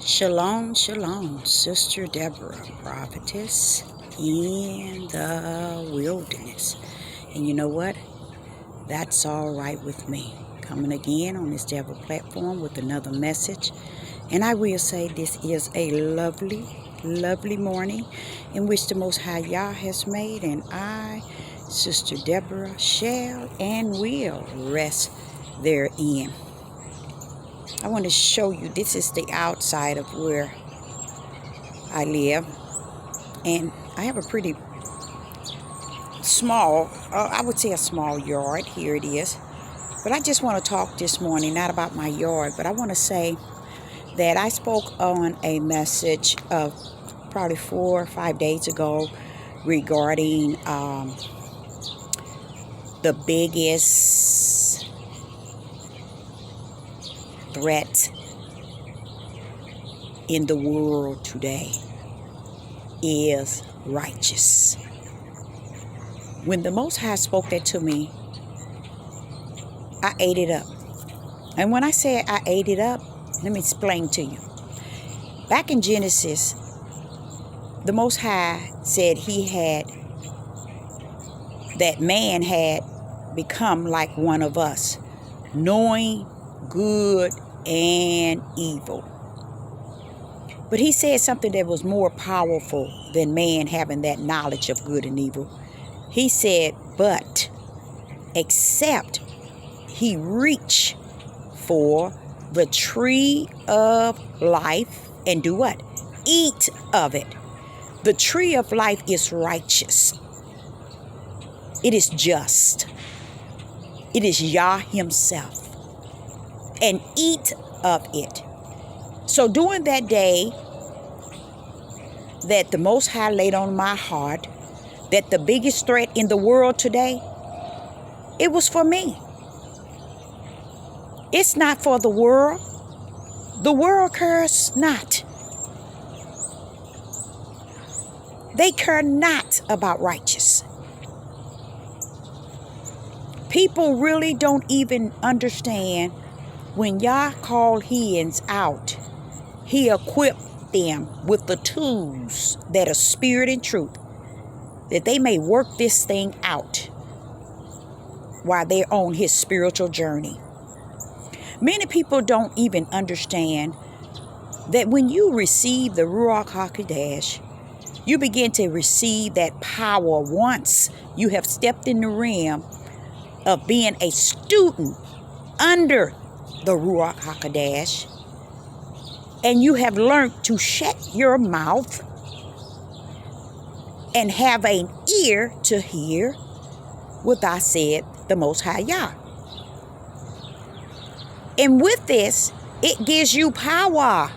Shalom, shalom, Sister Deborah, prophetess in the wilderness. And you know what? That's all right with me. Coming again on this Deborah platform with another message. And I will say this is a lovely, lovely morning in which the Most High Yah has made. And I, Sister Deborah, shall and will rest therein. I want to show you, this is the outside of where I live, and I have a pretty small, I would say a small yard. Here it is. But I just want to talk this morning, not about my yard, but I want to say that I spoke on a message of probably 4 or 5 days ago regarding the biggest threat in the world today is righteous. When the Most High spoke that to me, I ate it up. And when I say I ate it up, let me explain to you. Back in Genesis, the Most High said that man had become like one of us, knowing good and evil. But he said something that was more powerful than man having that knowledge of good and evil. He said, but except he reach for the tree of life and do what? Eat of it. The tree of life is righteous. It is just. It is Yah himself. And eat of it. So during that day that the Most High laid on my heart, that the biggest threat in the world today, it was for me. It's not for the world. The world cares not. They care not about righteous. People really don't even understand when Yah called heathens out, he equipped them with the tools that are spirit and truth, that they may work this thing out while they're on his spiritual journey. Many people don't even understand that when you receive the Ruach HaKodesh, you begin to receive that power once you have stepped in the realm of being a student under the Ruach HaKodesh, and you have learned to shut your mouth and have an ear to hear what I said, the Most High Yah. And with this, it gives you power.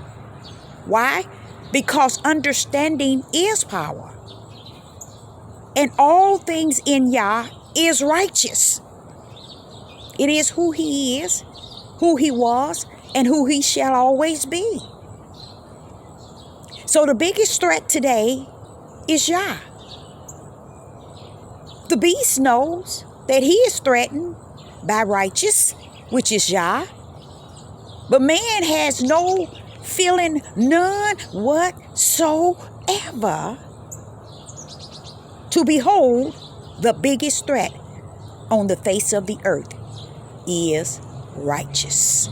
Why? Because understanding is power. And all things in Yah is righteous. It is who he is, who he was, and who he shall always be. So the biggest threat today is Yah. The beast knows that he is threatened by righteous, which is Yah. But man has no feeling, none whatsoever, to behold the biggest threat on the face of the earth is righteous.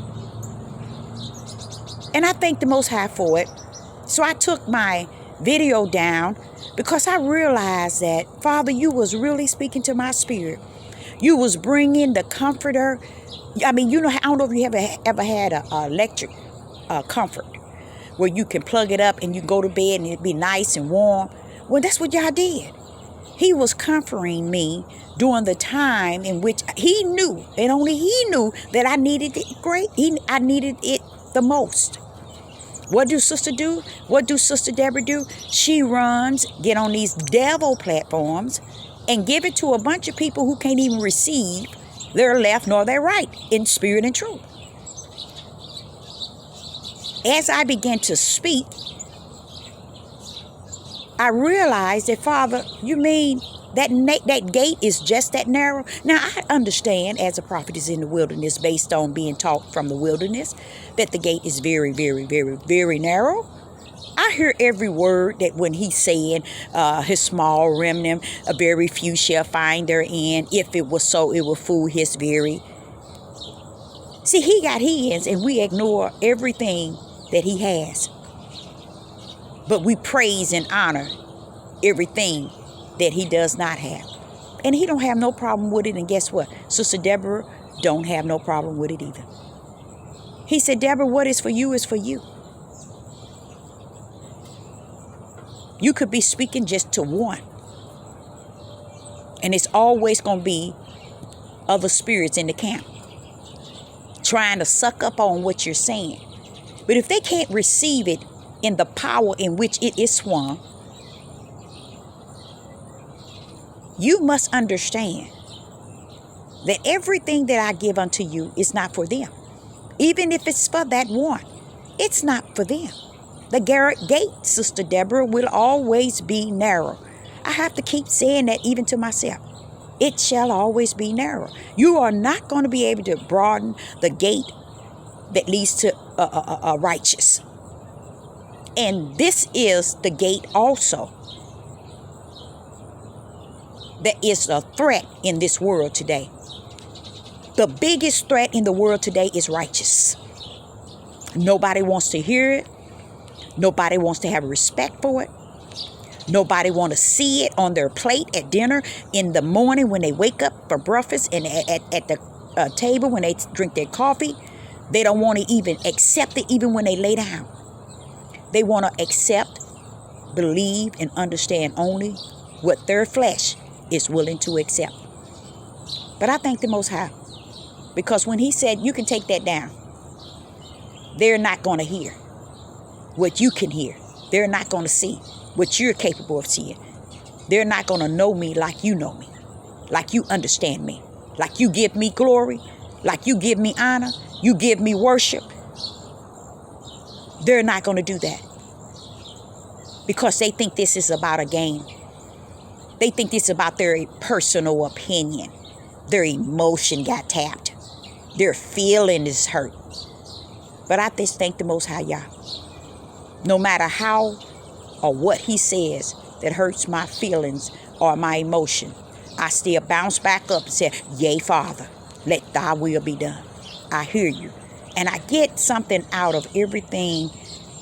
And I thank the Most High for it. So I took my video down because I realized that, Father, you was really speaking to my spirit. You was bringing the comforter. I mean, you know, I don't know if you ever had a electric comfort where you can plug it up and you go to bed and it'd be nice and warm. Well, that's what y'all did. He was comforting me during the time in which he knew, and only he knew, that I needed it I needed it the most. What do Sister do? What do Sister Deborah do? She runs, get on these devil platforms, and give it to a bunch of people who can't even receive their left nor their right in spirit and truth. As I began to speak, I realized that, Father, you mean That gate is just that narrow. Now, I understand as a prophet is in the wilderness, based on being taught from the wilderness, that the gate is very, very, very, very narrow. I hear every word that when he's saying his small remnant, a very few shall find therein. If it was so, it would fool his very. See, he got his, and we ignore everything that he has. But we praise and honor everything that he does not have. And he don't have no problem with it. And guess what? Sister Deborah don't have no problem with it either. He said, Deborah, what is for you is for you. You could be speaking just to one. And it's always going to be other spirits in the camp trying to suck up on what you're saying. But if they can't receive it in the power in which it is swung, you must understand that everything that I give unto you is not for them. Even if it's for that one, it's not for them. The gate, Sister Deborah, will always be narrow. I have to keep saying that even to myself. It shall always be narrow. You are not going to be able to broaden the gate that leads to righteous. And this is the gate also that is a threat in this world today. The biggest threat in the world today is righteous. Nobody wants to hear it. Nobody wants to have respect for it. Nobody wants to see it on their plate at dinner, in the morning when they wake up for breakfast, and at the table when they drink their coffee. They don't want to even accept it even when they lay down. They want to accept, believe, and understand only what their flesh is willing to accept. But I thank the Most High, because when he said you can take that down, they're not going to hear what you can hear. They're not going to see what you're capable of seeing. They're not going to know me like you know me, like you understand me, like you give me glory, like you give me honor, you give me worship. They're not going to do that because they think this is about a game. They think this is about their personal opinion. Their emotion got tapped. Their feeling is hurt. But I just thank the Most High Yah. No matter how or what he says that hurts my feelings or my emotion, I still bounce back up and say, yea, Father, let thy will be done. I hear you. And I get something out of everything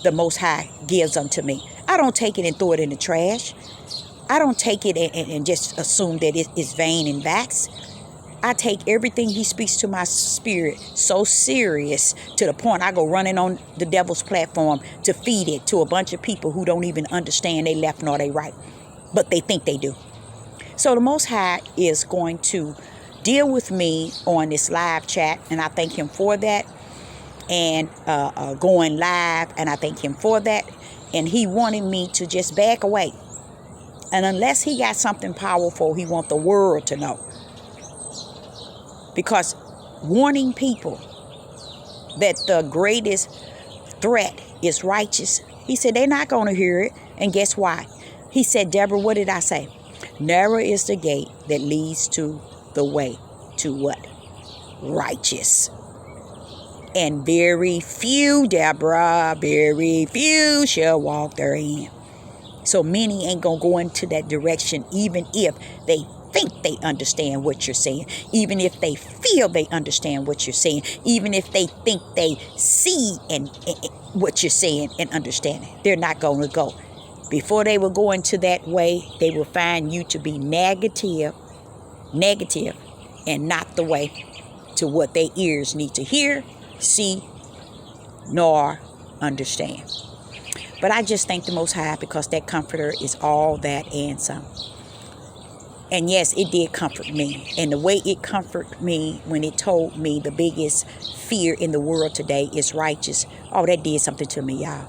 the Most High gives unto me. I don't take it and throw it in the trash. I don't take it and just assume that it is vain and vax. I take everything he speaks to my spirit so serious to the point I go running on the devil's platform to feed it to a bunch of people who don't even understand they left nor they right, but they think they do. So the Most High is going to deal with me on this live chat, and I thank him for that, and going live, and I thank him for that. And he wanted me to just back away. And unless he got something powerful, he wants the world to know. Because warning people that the greatest threat is righteous, he said they're not going to hear it. And guess why? He said, Deborah, what did I say? Narrow is the gate that leads to the way to what? Righteous. And very few, Deborah, very few shall walk therein. So many ain't going to go into that direction, even if they think they understand what you're saying, even if they feel they understand what you're saying, even if they think they see and what you're saying and understand it. They're not going to go. Before they will go into that way, they will find you to be negative, and not the way to what their ears need to hear, see, nor understand. But I just thank the Most High because that comforter is all that and some. And yes, it did comfort me. And the way it comforted me when it told me the biggest fear in the world today is righteous. Oh, that did something to me, y'all.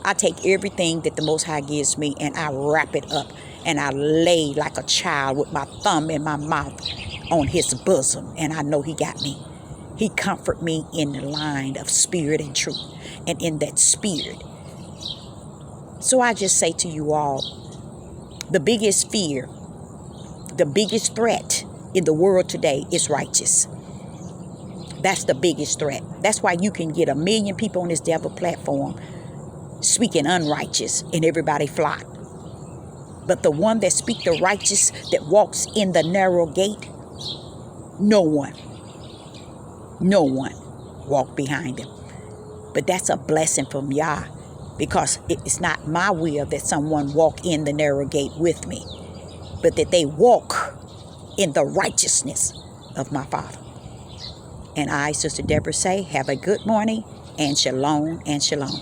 I take everything that the Most High gives me and I wrap it up. And I lay like a child with my thumb in my mouth on his bosom. And I know he got me. He comforted me in the line of spirit and truth. And in that spirit. So I just say to you all, the biggest fear The biggest threat in the world today is righteous. That's the biggest threat. That's why you can get 1 million people on this devil platform speaking unrighteous and everybody flock. But the one that speak the righteous, that walks in the narrow gate, no one walk behind him. But that's a blessing from Yah, because it's not my will that someone walk in the narrow gate with me, but that they walk in the righteousness of my Father. And I, Sister Deborah, say, have a good morning, and shalom and shalom.